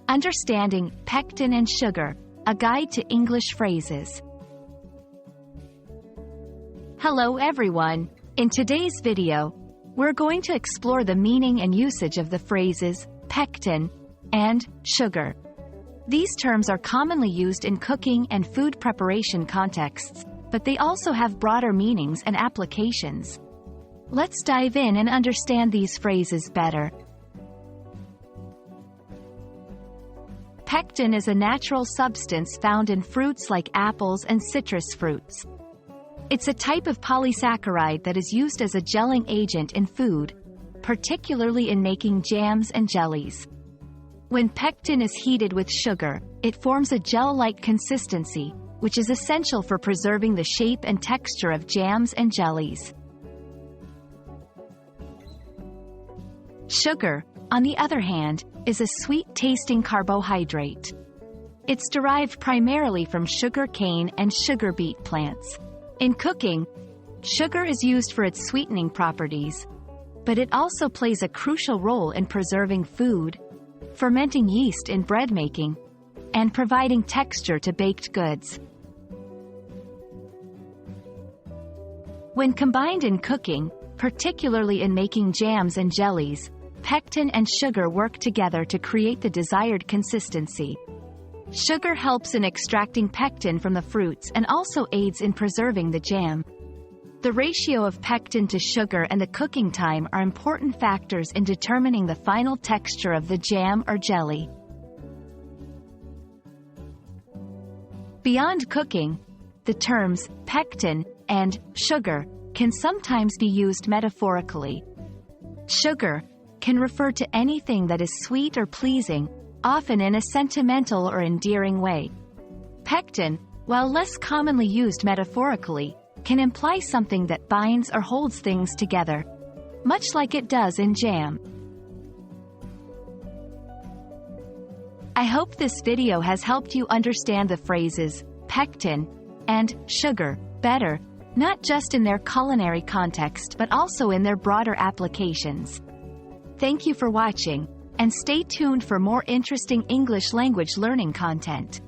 Understanding pectin and sugar, a guide to English phrases. Hello everyone. In today's video, we're going to explore the meaning and usage of the phrases pectin and sugar. These terms are commonly used in cooking and food preparation contexts, but they also have broader meanings and applications. Let's dive in and understand these phrases better. Pectin is a natural substance found in fruits like apples and citrus fruits. It's a type of polysaccharide that is used as a gelling agent in food, particularly in making jams and jellies. When pectin is heated with sugar, it forms a gel-like consistency, which is essential for preserving the shape and texture of jams and jellies. Sugar, on the other hand, is a sweet-tasting carbohydrate. It's derived primarily from sugar cane and sugar beet plants. In cooking, sugar is used for its sweetening properties, but it also plays a crucial role in preserving food, fermenting yeast in bread making, and providing texture to baked goods. When combined in cooking, particularly in making jams and jellies, pectin and sugar work together to create the desired consistency. Sugar helps in extracting pectin from the fruits and also aids in preserving the jam. The ratio of pectin to sugar and the cooking time are important factors in determining the final texture of the jam or jelly. Beyond cooking, the terms pectin and sugar can sometimes be used metaphorically. Sugar can refer to anything that is sweet or pleasing, often in a sentimental or endearing way. Pectin, while less commonly used metaphorically, can imply something that binds or holds things together, much like it does in jam. I hope this video has helped you understand the phrases pectin and sugar better, not just in their culinary context but also in their broader applications. Thank you for watching, and stay tuned for more interesting English language learning content.